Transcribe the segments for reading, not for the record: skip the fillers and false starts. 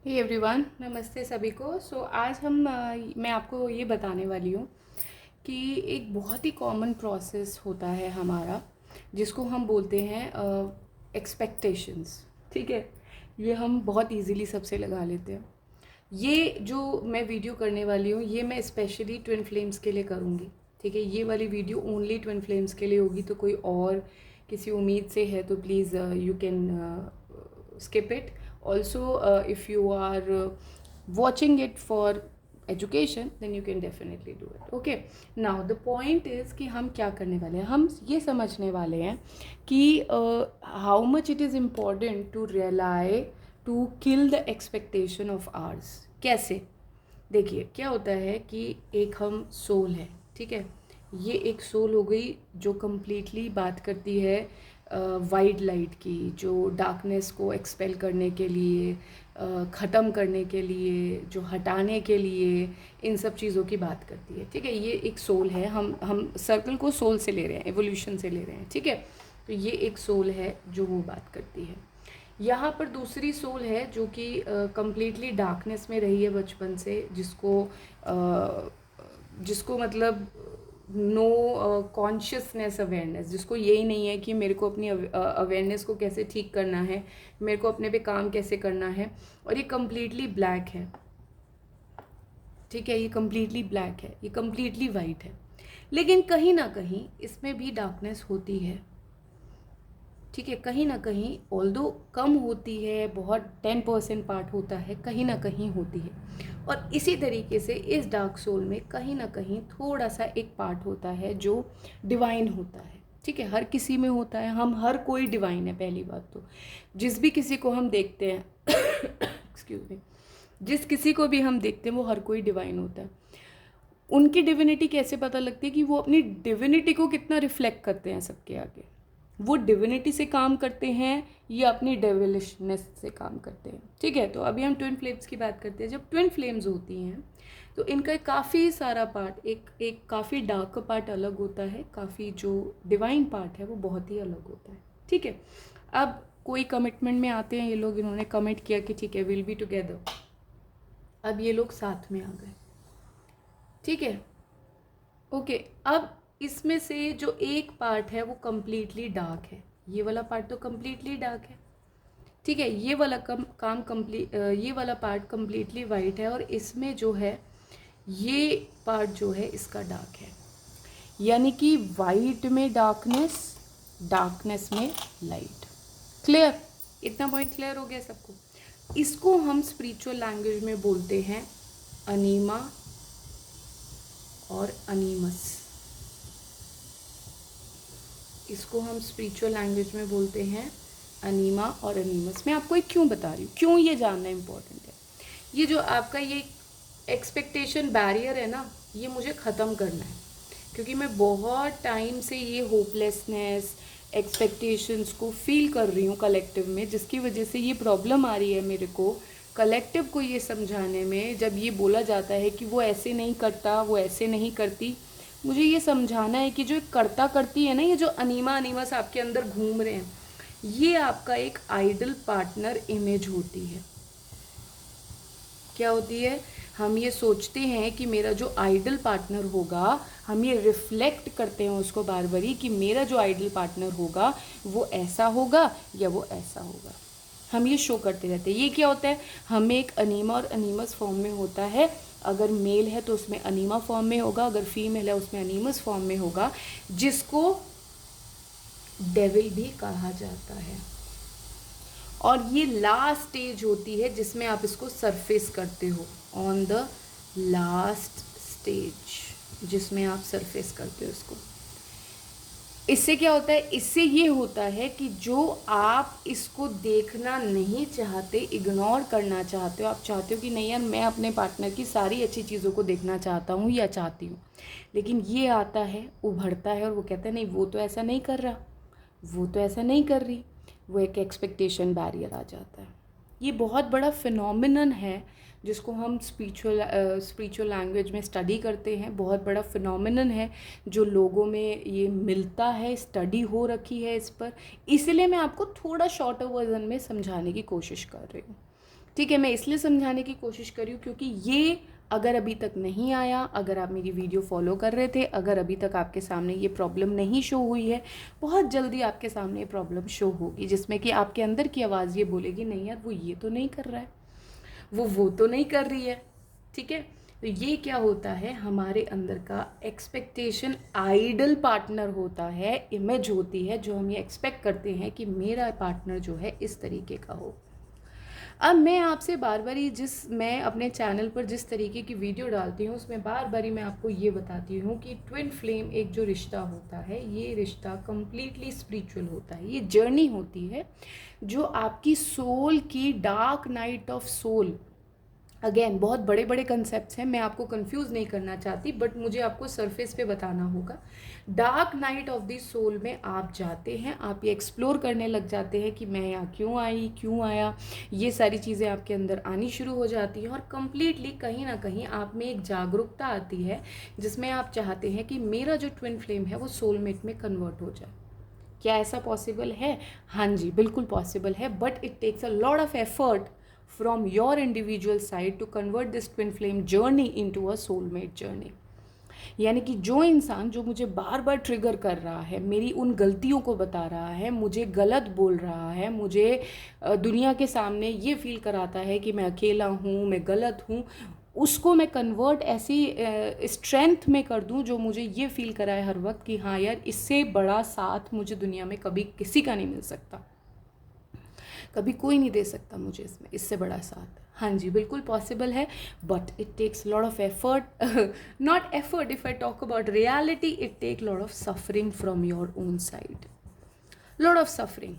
Hey everyone, नमस्ते सभी को। आज मैं आपको ये बताने वाली हूँ कि एक बहुत ही कॉमन प्रोसेस होता है हमारा, जिसको हम बोलते हैं एक्सपेक्टेशंस। ठीक है, ये हम बहुत इजीली सबसे लगा लेते हैं। ये जो मैं वीडियो करने वाली हूँ, ये मैं स्पेशली ट्विन फ्लेम्स के लिए करूँगी। ठीक है, ये वाली वीडियो ओनली ट्विन फ्लेम्स के लिए होगी, तो कोई और किसी उम्मीद से है तो please you can skip it. Also, if you are watching it for education, then you can definitely do it. Okay, now the point is कि हम क्या करने वाले हैं, हम ये समझने वाले हैं कि how much it is important to rely to kill the expectation of ours. कैसे? देखिए क्या होता है कि एक हम सोल है, ठीक है। ये एक सोल हो गई जो कम्प्लीटली बात करती है वाइड लाइट की, जो डार्कनेस को एक्सपेल करने के लिए, ख़त्म करने के लिए, जो हटाने के लिए, इन सब चीज़ों की बात करती है। ठीक है, ये एक सोल है। हम सर्कल को सोल से ले रहे हैं, एवोल्यूशन से ले रहे हैं। ठीक है, तो ये एक सोल है जो वो बात करती है। यहाँ पर दूसरी सोल है जो कि कम्प्लीटली डार्कनेस में रही है बचपन से, जिसको मतलब नो कॉन्शियसनेस अवेयरनेस, जिसको यही नहीं है कि मेरे को अपनी अवेयरनेस को कैसे ठीक करना है, मेरे को अपने पे काम कैसे करना है। और ये कम्प्लीटली ब्लैक है। ठीक है, ये कम्प्लीटली ब्लैक है, ये कम्प्लीटली वाइट है, लेकिन कहीं ना कहीं इसमें भी डार्कनेस होती है। ठीक है, कहीं ना कहीं ऑल्दो कम होती है, बहुत 10% पार्ट होता है, कहीं ना कहीं होती है। और इसी तरीके से इस डार्क सोल में कहीं ना कहीं थोड़ा सा एक पार्ट होता है जो डिवाइन होता है। ठीक है, हर किसी में होता है, हम हर कोई डिवाइन है। पहली बात तो जिस भी किसी को हम देखते हैं एक्सक्यूज मी, जिस किसी को भी हम देखते हैं वो हर कोई डिवाइन होता है। उनकी डिविनिटी कैसे पता लगती है कि वो अपनी डिविनिटी को कितना रिफ्लेक्ट करते हैं सबके आगे। वो डिविनिटी से काम करते हैं या अपनी डेविलिशनेस से काम करते हैं। ठीक है, तो अभी हम ट्विन फ्लेम्स की बात करते हैं। जब ट्विन फ्लेम्स होती हैं तो इनका काफ़ी सारा पार्ट, एक एक काफ़ी डार्क पार्ट अलग होता है, काफ़ी जो डिवाइन पार्ट है वो बहुत ही अलग होता है। ठीक है, अब कोई कमिटमेंट में आते हैं ये लोग, इन्होंने कमिट किया कि ठीक है विल बी टुगेदर। अब ये लोग साथ में आ गए। ठीक है, ओके। अब इसमें से जो एक पार्ट है वो कम्प्लीटली डार्क है, ये वाला पार्ट तो कम्प्लीटली डार्क है। ठीक है, ये वाला ये वाला पार्ट कम्प्लीटली वाइट है, और इसमें जो है ये पार्ट जो है इसका डार्क है। यानी कि वाइट में डार्कनेस, डार्कनेस में लाइट। क्लियर? इतना पॉइंट क्लियर हो गया सबको? इसको हम स्पिरिचुअल लैंग्वेज में बोलते हैं अनीमा और अनीमस। इसको हम स्पिरिचुअल लैंग्वेज में बोलते हैं अनीमा और अनीमस। मैं आपको एक क्यों बता रही हूँ, क्यों ये जानना इम्पोर्टेंट है। ये जो आपका ये एक्सपेक्टेशन बैरियर है ना, ये मुझे ख़त्म करना है, क्योंकि मैं बहुत टाइम से ये होपलेसनेस, एक्सपेक्टेशंस को फील कर रही हूँ कलेक्टिव में, जिसकी वजह से ये प्रॉब्लम आ रही है मेरे को कलेक्टिव को ये समझाने में। जब ये बोला जाता है कि वो ऐसे नहीं करता, वो ऐसे नहीं करती, मुझे ये समझाना है कि जो करता करती है ना, ये जो अनीमा अनीमस आपके अंदर घूम रहे हैं, ये आपका एक आइडल पार्टनर इमेज होती है। क्या होती है? हम ये सोचते हैं कि मेरा जो आइडल पार्टनर होगा, हम ये रिफ्लेक्ट करते हैं उसको बार बारी कि मेरा जो आइडल पार्टनर होगा वो ऐसा होगा या वो ऐसा होगा। हम ये शो करते रहते हैं। ये क्या होता है? हमें एक अनीमा और अनीमस फॉर्म में होता है। अगर मेल है तो उसमें अनीमा फॉर्म में होगा, अगर फीमेल है उसमें अनीमस फॉर्म में होगा, जिसको डेविल भी कहा जाता है। और ये लास्ट स्टेज होती है जिसमें आप इसको सरफेस करते हो, ऑन द लास्ट स्टेज जिसमें आप सरफेस करते हो इसको। इससे क्या होता है? इससे ये होता है कि जो आप इसको देखना नहीं चाहते, इग्नोर करना चाहते हो, आप चाहते हो कि नहीं यार मैं अपने पार्टनर की सारी अच्छी चीज़ों को देखना चाहता हूँ या चाहती हूँ, लेकिन ये आता है, उभरता है और वो कहता है नहीं वो तो ऐसा नहीं कर रहा, वो तो ऐसा नहीं कर रही। वो एक एक्सपेक्टेशन बैरियर आ जाता है। ये बहुत बड़ा फिनोमिनन है जिसको हम स्पिरिचुअल लैंग्वेज में स्टडी करते हैं। बहुत बड़ा फिनोमिनन है जो लोगों में ये मिलता है, स्टडी हो रखी है इस पर। इसलिए मैं आपको थोड़ा शॉर्टर वर्जन में समझाने की कोशिश कर रही हूँ। ठीक है, मैं इसलिए समझाने की कोशिश कर रही हूँ क्योंकि ये अगर अभी तक नहीं आया, अगर आप मेरी वीडियो फॉलो कर रहे थे, अगर अभी तक आपके सामने ये प्रॉब्लम नहीं शो हुई है, बहुत जल्दी आपके सामने ये प्रॉब्लम शो होगी, जिसमें कि आपके अंदर की आवाज़ ये बोलेगी नहीं यार वो ये तो नहीं कर रहा है, वो तो नहीं कर रही है। ठीक है, तो ये क्या होता है, हमारे अंदर का एक्सपेक्टेशन आइडल पार्टनर होता है, इमेज होती है जो हम ये एक्सपेक्ट करते हैं कि मेरा पार्टनर जो है इस तरीके का हो। अब मैं आपसे बार बार मैं अपने चैनल पर जिस तरीके की वीडियो डालती हूँ उसमें बार बार मैं आपको ये बताती हूँ कि ट्विन फ्लेम एक जो रिश्ता होता है, ये रिश्ता कम्प्लीटली स्पिरिचुअल होता है, ये जर्नी होती है जो आपकी सोल की dark night of soul. Again बहुत बड़े बड़े कंसेप्ट्स हैं, मैं आपको कंफ्यूज नहीं करना चाहती, बट मुझे आपको सरफेस पे बताना होगा। Dark night of the soul में आप जाते हैं, आप ये एक्सप्लोर करने लग जाते हैं कि मैं यहाँ क्यों आई, क्यों आया, ये सारी चीज़ें आपके अंदर आनी शुरू हो जाती हैं और कम्प्लीटली कहीं ना कहीं आप में एक जागरूकता आती है जिसमें आप चाहते हैं कि मेरा जो ट्विन फ्लेम है वो सोलमेट में कन्वर्ट हो जाए। क्या ऐसा पॉसिबल है? हाँ जी, बिल्कुल पॉसिबल है, but it takes a lot of effort from your individual side to convert this twin flame journey into a soulmate journey। यानी कि जो इंसान जो मुझे बार बार ट्रिगर कर रहा है, मेरी उन गलतियों को बता रहा है, मुझे गलत बोल रहा है, मुझे दुनिया के सामने ये फील कराता है कि मैं अकेला हूँ, मैं गलत हूँ, उसको मैं कन्वर्ट ऐसी स्ट्रेंथ में कर दूँ जो मुझे ये फील कराए हर वक्त कि हाँ यार इससे बड़ा साथ मुझे दुनिया में कभी किसी का नहीं मिल सकता, कभी कोई नहीं दे सकता मुझे इसमें इससे बड़ा साथ। हाँ जी, बिल्कुल पॉसिबल है, but it takes lot of effort, not effort, if I talk about reality it take lot of suffering from your own side, lot of suffering.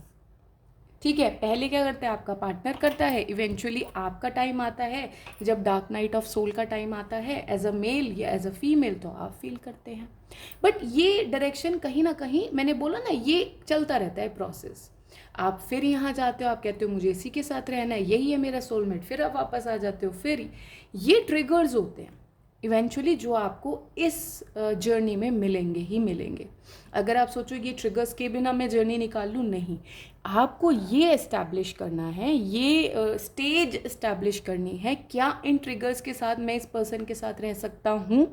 ठीक है, पहले क्या करता है आपका पार्टनर करता है, इवेंचुअली आपका टाइम आता है, जब डार्क नाइट ऑफ सोल का टाइम आता है एज अ मेल या एज अ फीमेल, तो आप फील करते हैं। बट ये डायरेक्शन कहीं ना कहीं, मैंने बोला ना, ये चलता रहता है प्रोसेस। आप फिर यहाँ जाते हो, आप कहते हो मुझे इसी के साथ रहना है, यही है मेरा सोलमेट, फिर आप वापस आ जाते हो, फिर ये ट्रिगर्स होते हैं इवेंचुअली जो आपको इस जर्नी में मिलेंगे ही मिलेंगे। अगर आप सोचो ये ट्रिगर्स के बिना मैं जर्नी निकाल लूँ, नहीं, आपको ये इस्टेब्लिश करना है, ये स्टेज इस्टेब्लिश करनी है, क्या इन ट्रिगर्स के साथ मैं इस पर्सन के साथ रह सकता हूँ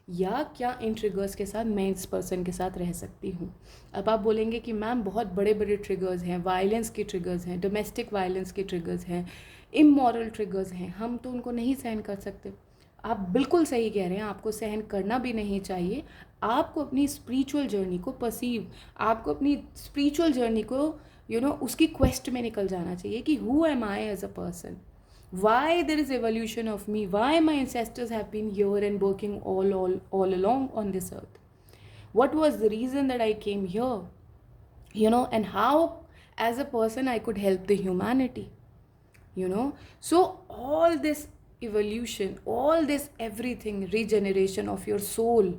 या क्या इन ट्रिगर्स के साथ मैं इस पर्सन के साथ रह सकती हूँ। अब आप बोलेंगे कि मैम बहुत बड़े बड़े ट्रिगर्स हैं, वायलेंस के ट्रिगर्स हैं, डोमेस्टिक वायलेंस के ट्रिगर्स हैं, इमोरल ट्रिगर्स हैं, हम तो उनको नहीं सहन कर सकते। आप बिल्कुल सही कह रहे हैं, आपको सहन करना भी नहीं चाहिए। आपको अपनी स्पिरिचुअल जर्नी को आपको अपनी स्पिरिचुअल जर्नी को उसकी क्वेस्ट में निकल जाना चाहिए कि who am I as a person, why there is evolution of me, why my ancestors have been here and working all along on this earth, what was the reason that I came here, and how as a person I could help the humanity, so all this evolution, all this everything, regeneration of your soul,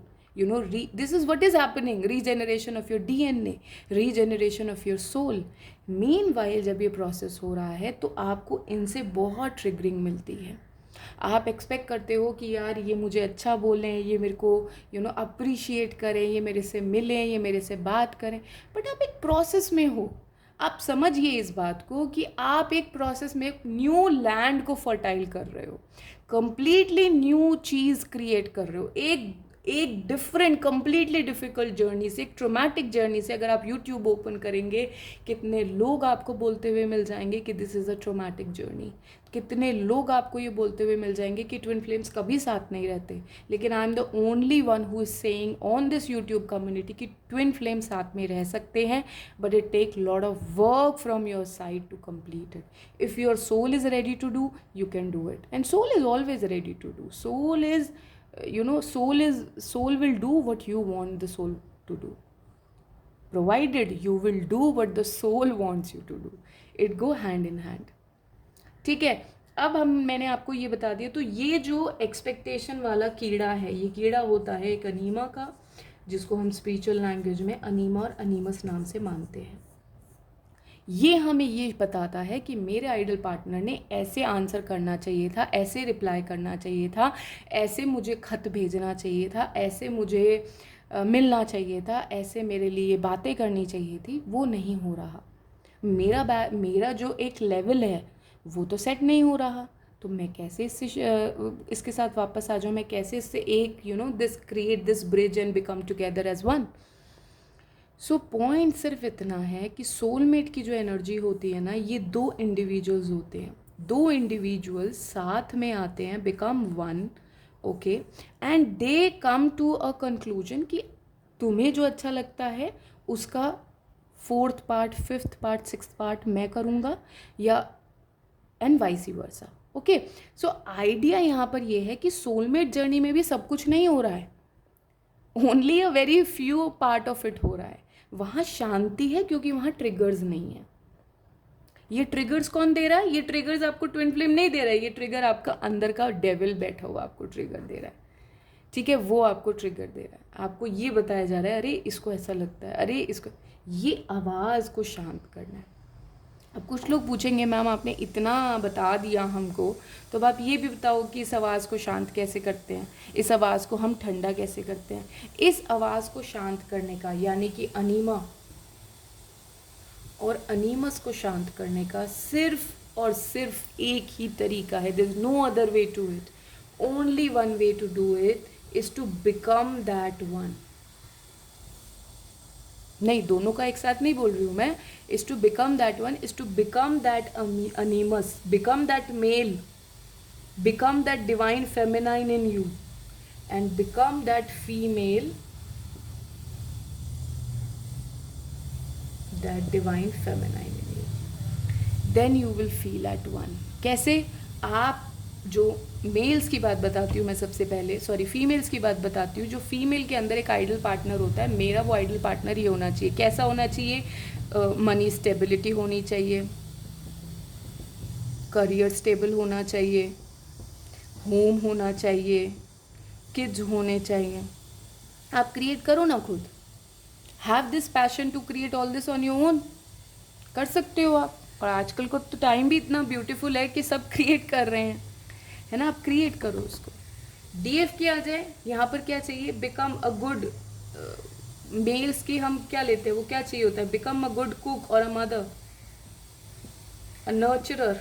this is what is happening, regeneration of your DNA, regeneration of your soul। meanwhile जब ये process हो रहा है तो आपको इनसे बहुत triggering मिलती है। आप एक्सपेक्ट करते हो कि यार ये मुझे अच्छा बोलें, ये मेरे को अप्रिशिएट करें, ये मेरे से मिलें, ये मेरे से बात करें, बट आप एक प्रोसेस में हो। आप समझिए इस बात को कि आप एक प्रोसेस में एक न्यू लैंड को फर्टाइल कर रहे हो, कंप्लीटली न्यू चीज़ क्रिएट कर रहे हो, एक डिफरेंट कंप्लीटली डिफ़िकल्ट जर्नी से, एक ट्रोमैटिक जर्नी से। अगर आप यूट्यूब ओपन करेंगे, कितने लोग आपको बोलते हुए मिल जाएंगे कि this is a traumatic journey, कितने लोग आपको ये बोलते हुए मिल जाएंगे कि ट्विन फ्लेम्स कभी साथ नहीं रहते, लेकिन I am the only one who is saying on this YouTube community कि ट्विन फ्लेम साथ में रह सकते हैं, but it take lot of work from your side to complete it. If your soul is ready to do, you can do it, and soul is always ready to do. soul will do what you want the soul to do, provided you will do what the soul wants you to do, it go hand in hand। ठीक है, अब मैंने आपको ये बता दिया। तो ये जो एक्सपेक्टेशन वाला कीड़ा है, ये कीड़ा होता है एक अनीमा का, जिसको हम स्पिरिचुअल लैंग्वेज में अनीमा और अनीमस नाम से मानते हैं। ये हमें ये बताता है कि मेरे आइडल पार्टनर ने ऐसे आंसर करना चाहिए था, ऐसे रिप्लाई करना चाहिए था, ऐसे मुझे खत भेजना चाहिए था, ऐसे मुझे मिलना चाहिए था, ऐसे मेरे लिए बातें करनी चाहिए थी, वो नहीं हो रहा। मेरा जो एक लेवल है, वो तो सेट नहीं हो रहा, तो मैं कैसे इसके साथ वापस आ जाऊँ, मैं कैसे इससे एक this create this bridge and become together as one. So point सिर्फ इतना है कि सोलमेट की जो एनर्जी होती है ना, ये दो इंडिविजुअल्स होते हैं, दो इंडिविजुअल्स साथ में आते हैं, become one, okay, and they come to a conclusion कि तुम्हें जो अच्छा लगता है उसका 4th part, 5th part, 6th part मैं करूँगा, या and vice versa. Okay, so idea यहाँ पर ये है कि सोलमेट जर्नी में भी सब कुछ नहीं हो रहा है, only a very few part of it हो रहा है। वहाँ शांति है क्योंकि वहाँ ट्रिगर्स नहीं है। ये ट्रिगर्स कौन दे रहा है? ये ट्रिगर्स आपको ट्विन फ्लेम नहीं दे रहा है, ये ट्रिगर आपका अंदर का डेविल बैठा हुआ आपको ट्रिगर दे रहा है, ठीक है, वो आपको ट्रिगर दे रहा है, आपको ये बताया जा रहा है अरे इसको ऐसा लगता है, अरे इसको, ये आवाज़ को शांत करना है। अब कुछ लोग पूछेंगे मैम आपने इतना बता दिया हमको, तो अब आप ये भी बताओ कि इस आवाज़ को शांत कैसे करते हैं, इस आवाज़ को हम ठंडा कैसे करते हैं। इस आवाज़ को शांत करने का, यानी कि अनीमा और अनीमस को शांत करने का सिर्फ और सिर्फ एक ही तरीका है, there is no other way to it, only one way to do it is to become that one. नहीं, दोनों का एक साथ नहीं बोल रही हूँ मैं, is to become that one, is to become that animus, become that male, become that divine feminine in you, and become that female, that divine feminine in you, then you will feel at one। कैसे? आप जो mails की बात बताती हूँ मैं सबसे पहले, सॉरी फीमेल्स की बात बताती हूँ, जो फीमेल के अंदर एक आइडल पार्टनर होता है, मेरा वो आइडल पार्टनर ये होना चाहिए। कैसा होना चाहिए? मनी स्टेबिलिटी होनी चाहिए, करियर स्टेबल होना चाहिए, होम होना चाहिए, किड्स होने चाहिए। आप क्रिएट करो ना खुद, have this passion to create all this on your own, कर सकते हो आप। और आजकल को तो टाइम भी इतना ब्यूटीफुल है कि सब क्रिएट कर रहे हैं, है ना, आप क्रिएट करो उसको। डीएफ किया जाए, यहाँ पर क्या चाहिए? बिकम अ गुड, मेल्स की हम क्या लेते हैं, वो क्या चाहिए होता है? बिकम अ गुड कुक और अ मदर, अ नर्चरर,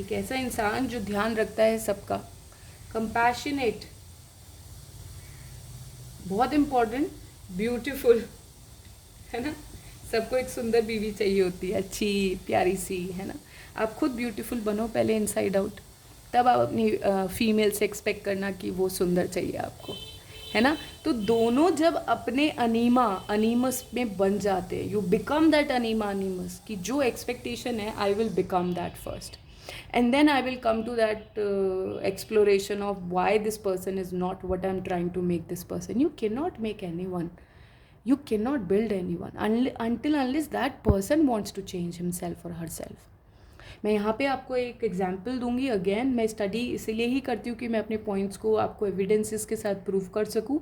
एक ऐसा इंसान जो ध्यान रखता है सबका, कंपैशनेट, बहुत इम्पोर्टेंट, ब्यूटीफुल, है ना, सबको एक सुंदर बीवी चाहिए होती है, अच्छी प्यारी सी, है ना। आप खुद ब्यूटीफुल बनो पहले इनसाइड आउट, तब आप अपनी फीमेल से एक्सपेक्ट करना कि वो सुंदर चाहिए आपको, है ना। तो दोनों जब अपने अनीमस में बन जाते हैं, यू बिकम दैट अनीमस, कि जो एक्सपेक्टेशन है I will become that first, and then I will come to that exploration of why this person is not what I'm trying to make this person. You cannot make anyone, you cannot build anyone until unless that person wants to change himself or herself. मैं यहाँ पे आपको एक example दूंगी। Again मैं study इसीलिए ही करती हूँ कि मैं अपने पॉइंट्स को आपको एविडेंसेस के साथ प्रूव कर सकूँ।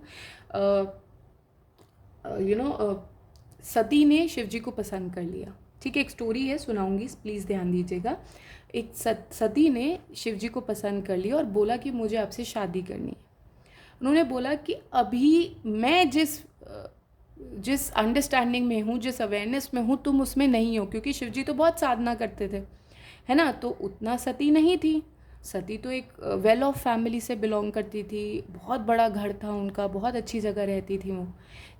सती ने शिव जी को पसंद कर लिया, ठीक है, एक स्टोरी है, सुनाऊंगी, प्लीज़ ध्यान दीजिएगा। एक सती ने शिव जी को पसंद कर लिया और बोला कि मुझे आपसे शादी करनी है। उन्होंने बोला कि अभी मैं जिस अंडरस्टैंडिंग में हूँ, जिस अवेयरनेस में हूँ, तुम उसमें नहीं हो, क्योंकि शिव जी तो बहुत साधना करते थे, है ना, तो उतना सती नहीं थी। सती तो एक वेल ऑफ फैमिली से बिलोंग करती थी, बहुत बड़ा घर था उनका, बहुत अच्छी जगह रहती थी वो,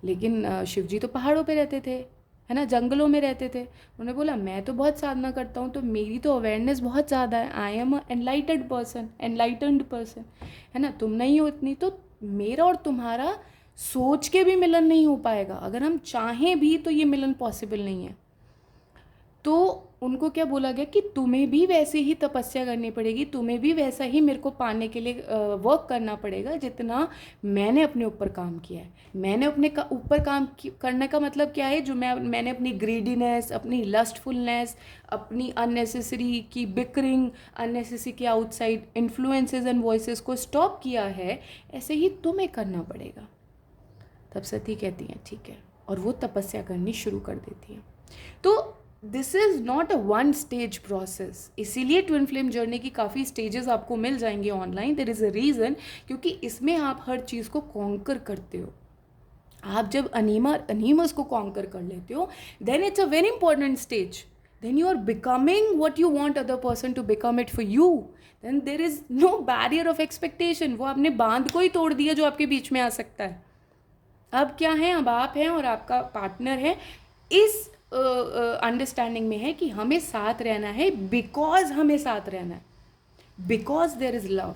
लेकिन शिव जी तो पहाड़ों पे रहते थे, है ना, जंगलों में रहते थे। उन्होंने बोला मैं तो बहुत साधना करता हूँ, तो मेरी तो अवेयरनेस बहुत ज़्यादा है, आई एम एनलाइटेंड पर्सन, है ना, तुम नहीं हो इतनी, तो मेरा और तुम्हारा सोच के भी मिलन नहीं हो पाएगा, अगर हम चाहें भी तो ये मिलन पॉसिबल नहीं है। तो उनको क्या बोला गया कि तुम्हें भी वैसे ही तपस्या करनी पड़ेगी, तुम्हें भी वैसा ही मेरे को पाने के लिए वर्क करना पड़ेगा जितना मैंने अपने ऊपर काम किया है। मैंने अपने ऊपर काम करने का मतलब क्या है? जो मैंने अपनी ग्रीडीनेस, अपनी लस्टफुलनेस, अपनी अननेसेसरी की बिकरिंग, अननेसेसरी के आउटसाइड इन्फ्लुएंसेस एंड वॉइसेस को स्टॉप किया है, ऐसे ही तुम्हें करना पड़ेगा। तब सती कहती हैं ठीक है, और वो तपस्या करनी शुरू कर देती हैं। तो this is not a one stage process, इसीलिए ट्विन फ्लेम जर्नी की काफ़ी स्टेजेस आपको मिल जाएंगे online. There is a reason, क्योंकि इसमें आप हर चीज़ को कॉन्कर करते हो। आप जब अनीमस को कॉन्कर कर लेते हो, then it's a very important stage, then you are becoming what you want other person to become it for you. Then there is no barrier of expectation. वो आपने बांध को ही तोड़ दिया जो आपके बीच में आ सकता है. अब क्या है, अब आप हैं और आपका पार्टनर है. इस अंडरस्टैंडिंग में है कि हमें साथ रहना है बिकॉज हमें साथ रहना है, बिकॉज देर इज़ लव.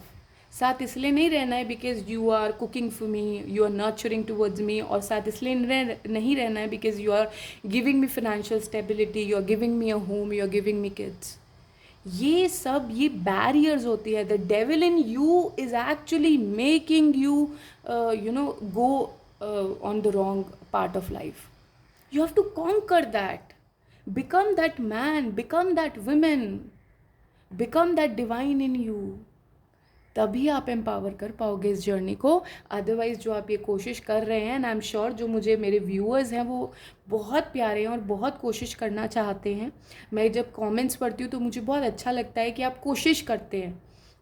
साथ इसलिए नहीं रहना है because you are cooking for me, you are nurturing towards me. और साथ इसलिए नहीं रहना है because you are giving me financial stability, you are giving me a home, you are giving me kids. ये सब ये बैरियर्स होती है. The devil in you is actually making you you know go on the wrong part of life. You have to conquer that. Become that man, become that woman, become that divine in you. तभी आप empower कर पाओगे इस journey को. Otherwise जो आप ये कोशिश कर रहे हैं, एंड आई एम श्योर जो मुझे मेरे व्यूअर्स हैं वो बहुत प्यारे हैं और बहुत कोशिश करना चाहते हैं. मैं जब कमेंट्स पढ़ती हूँ तो मुझे बहुत अच्छा लगता है कि आप कोशिश करते हैं,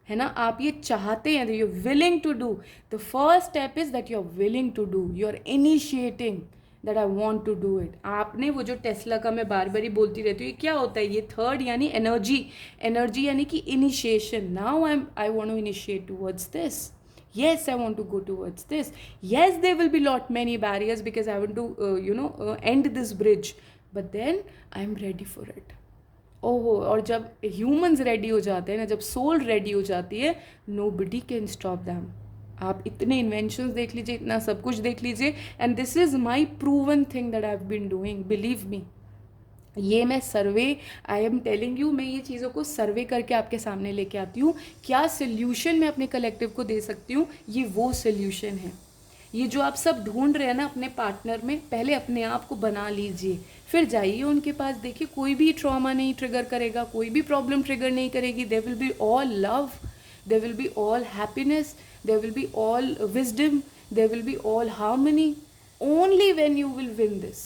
है ना, आप ये चाहते हैं, you are willing to do. The first step is that you are willing to do, you are initiating that I want to do it. आपने वो जो टेस्ला का मैं बार बार ही बोलती रहती हूँ, ये क्या होता है, ये थर्ड यानी एनर्जी. एनर्जी यानी कि initiation. Now I want to initiate towards this. Yes, I want to go towards this. Yes, there will be lot many barriers because I want to end this bridge, but then I am ready for it. ओहो, और जब humans ready हो जाते हैं ना, जब soul ready हो जाती है, नोबडी कैन स्टॉप दैम. आप इतने इन्वेंशंस देख लीजिए, इतना सब कुछ देख लीजिए, and this is my proven thing that I have been doing. Believe me, ये मैं survey, I am telling you, मैं ये चीज़ों को सर्वे करके आपके सामने लेके आती हूँ. क्या सोल्यूशन मैं अपने कलेक्टिव को दे सकती हूँ, ये वो सोल्यूशन है. ये जो आप सब ढूंढ रहे हैं ना अपने पार्टनर में, पहले अपने आप को बना लीजिए, फिर जाइए उनके पास. देखिए, कोई भी ट्रॉमा नहीं ट्रिगर करेगा, कोई भी प्रॉब्लम ट्रिगर नहीं करेगी. There will be all love, there will be all happiness, there will be all wisdom, there will be all harmony, only when you will win this.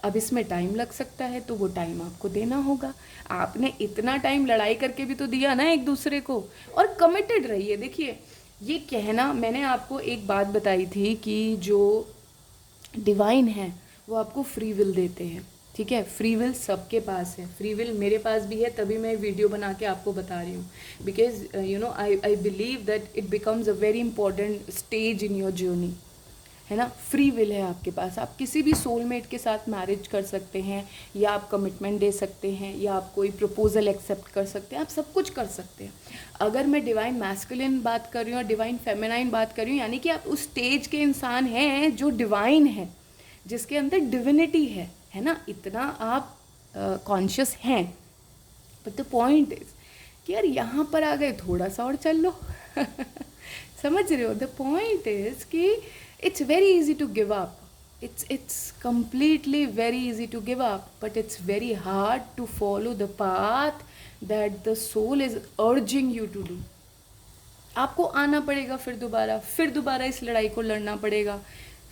अब इसमें टाइम लग सकता है, तो वो टाइम आपको देना होगा. आपने इतना टाइम लड़ाई करके भी तो दिया ना एक दूसरे को, और कमिटेड रहिए. देखिए, ये कहना, मैंने आपको एक बात बताई थी कि जो डिवाइन है वो आपको फ्री विल देते हैं, ठीक है. फ्री विल सबके पास है, फ्री विल मेरे पास भी है, तभी मैं वीडियो बना के आपको बता रही हूँ. Because I believe that it becomes a very important stage in your journey, है ना. फ्री विल है आपके पास. आप किसी भी सोलमेट के साथ मैरिज कर सकते हैं, या आप कमिटमेंट दे सकते हैं, या आप कोई प्रपोजल एक्सेप्ट कर सकते हैं, आप सब कुछ कर सकते हैं. अगर मैं डिवाइन मैस्कुलिन बात कर रही हूँ और डिवाइन फेमिनाइन बात कर रही हूँ, यानी कि आप उस स्टेज के इंसान हैं जो डिवाइन है, जिसके अंदर डिविनिटी है ना. इतना आप कॉन्शियस हैं. बट द पॉइंट इज कि यार यहाँ पर आ गए, थोड़ा सा और चल लो. समझ रहे हो. द पॉइंट इज कि it's very easy to give up. It's completely very easy to give up, but it's very hard to follow the path that the soul is urging you to do. आपको आना पड़ेगा, फिर दोबारा इस लड़ाई को लड़ना पड़ेगा,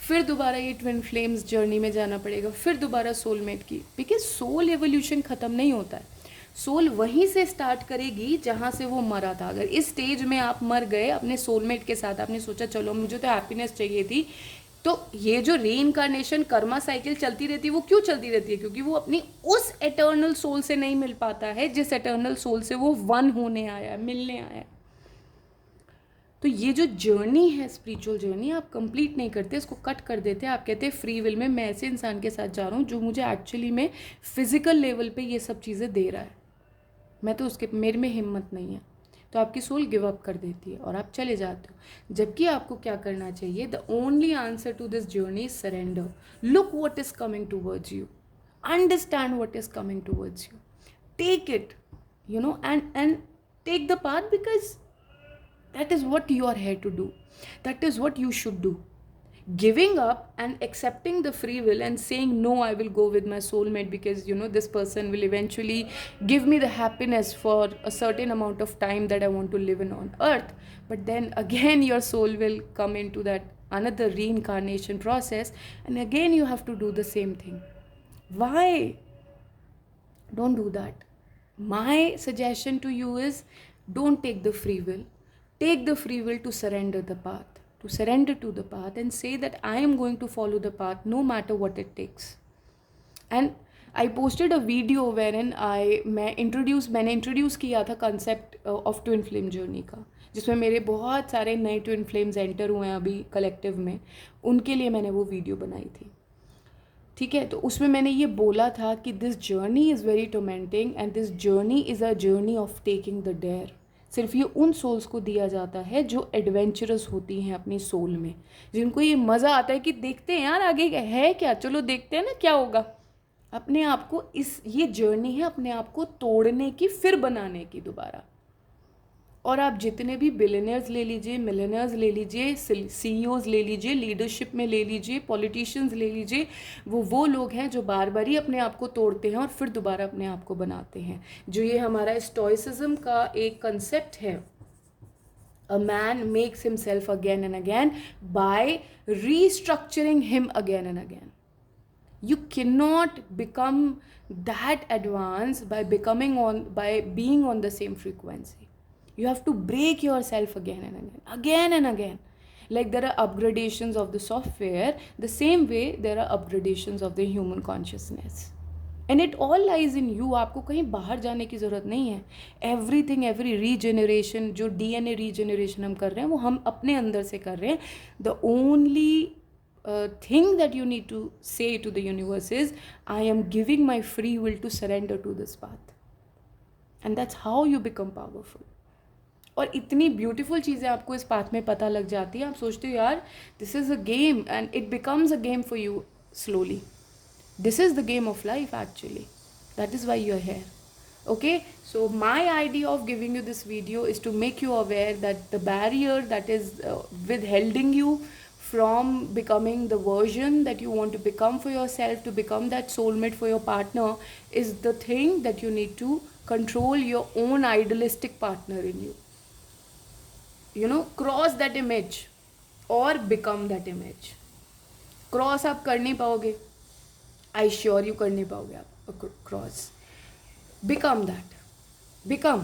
फिर दोबारा ये ट्विन फ्लेम्स जर्नी में जाना पड़ेगा, फिर दोबारा सोलमेट की. बिकॉज सोल एवोल्यूशन ख़त्म नहीं होता है. सोल वहीं से स्टार्ट करेगी जहाँ से वो मरा था. अगर इस स्टेज में आप मर गए अपने सोलमेट के साथ, आपने सोचा चलो मुझे तो हैप्पीनेस चाहिए थी, तो ये जो रीइंकार्नेशन कर्मा साइकिल चलती रहती है, वो क्यों चलती रहती है? क्योंकि वो अपनी उस एटर्नल सोल से नहीं मिल पाता है जिस एटर्नल सोल से वो वन होने आया है, मिलने आया है. तो ये जो जर्नी है, स्पिरिचुअल जर्नी, आप कंप्लीट नहीं करते, इसको कट कर देते. आप कहते हैं फ्री विल में मैं ऐसे इंसान के साथ जा रहा हूँ जो मुझे एक्चुअली में फिजिकल लेवल पे ये सब चीज़ें दे रहा है, मैं तो उसके, मेरे में हिम्मत नहीं है. तो आपकी सोल गिव अप कर देती है और आप चले जाते हो. जबकि आपको क्या करना चाहिए? The only answer to this journey is surrender. Look what is coming towards you, understand what is coming towards you, take it, and take the path, because that is what you are here to do. That is what you should do. Giving up and accepting the free will and saying no, I will go with my soulmate because this person will eventually give me the happiness for a certain amount of time that I want to live in on earth. But then again your soul will come into that another reincarnation process, and again you have to do the same thing. Why? Don't do that. My suggestion to you is, don't take the free will. Take the free will to surrender the path. To surrender to the path and say that I am going to follow the path no matter what it takes. And I posted a video wherein मैंने introduce किया था concept of twin flame journey का, जिसमें मेरे बहुत सारे नए twin flames enter हुए हैं अभी कलेक्टिव में, उनके लिए मैंने वो वीडियो बनाई थी। ठीक है, तो उसमें मैंने ये बोला था कि this journey is very tormenting and this journey is a journey of taking the dare. सिर्फ ये उन सोल्स को दिया जाता है जो एडवेंचरस होती हैं अपनी सोल में, जिनको ये मज़ा आता है कि देखते हैं यार आगे है क्या, चलो देखते हैं ना क्या होगा। अपने आप को ये जर्नी है अपने आप को तोड़ने की, फिर बनाने की दोबारा। और आप जितने भी बिलियनर्स ले लीजिए, मिलियनर्स ले लीजिए, सीईओज ले लीजिए, लीडरशिप में ले लीजिए, पॉलिटिशियंस ले लीजिए, वो लोग हैं जो बार बार ही अपने आप को तोड़ते हैं और फिर दोबारा अपने आप को बनाते हैं। जो ये हमारा स्टोइसिज्म का एक कंसेप्ट है, a man makes himself again and again by restructuring him again and again. You cannot become that advanced by being on the same frequency. You have to break yourself again and again. Like there are upgradations of the software, the same way there are upgradations of the human consciousness. And it all lies in you. आपको कहीं बाहर जाने की ज़रूरत नहीं है. Everything, every regeneration, जो DNA regeneration हम कर रहे हैं वो हम अपने अंदर से कर रहे हैं. The only thing that you need to say to the universe is, I am giving my free will to surrender to this path. And that's how you become powerful. और इतनी ब्यूटीफुल चीज़ें आपको इस पाथ में पता लग जाती है, आप सोचते हो यार this is a game and it becomes a game for you slowly. This is the game of life actually. That is why you are here. Okay, so my idea of giving you this video is to make you aware that the barrier that is withholding you from becoming the version that you want to become for yourself, to become that soulmate for your partner, is the thing that you need to control your own idealistic partner in you. You know, cross that image or become that image. Cross आप कर नहीं पाओगे, I assure you कर नहीं पाओगे आप cross. Become that. Become.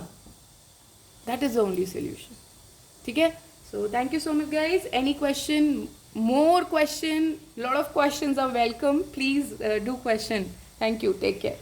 That is the only solution. ठीक है? So thank you so much guys. Any question, more question, lot of questions are welcome. Please do question. Thank you. Take care.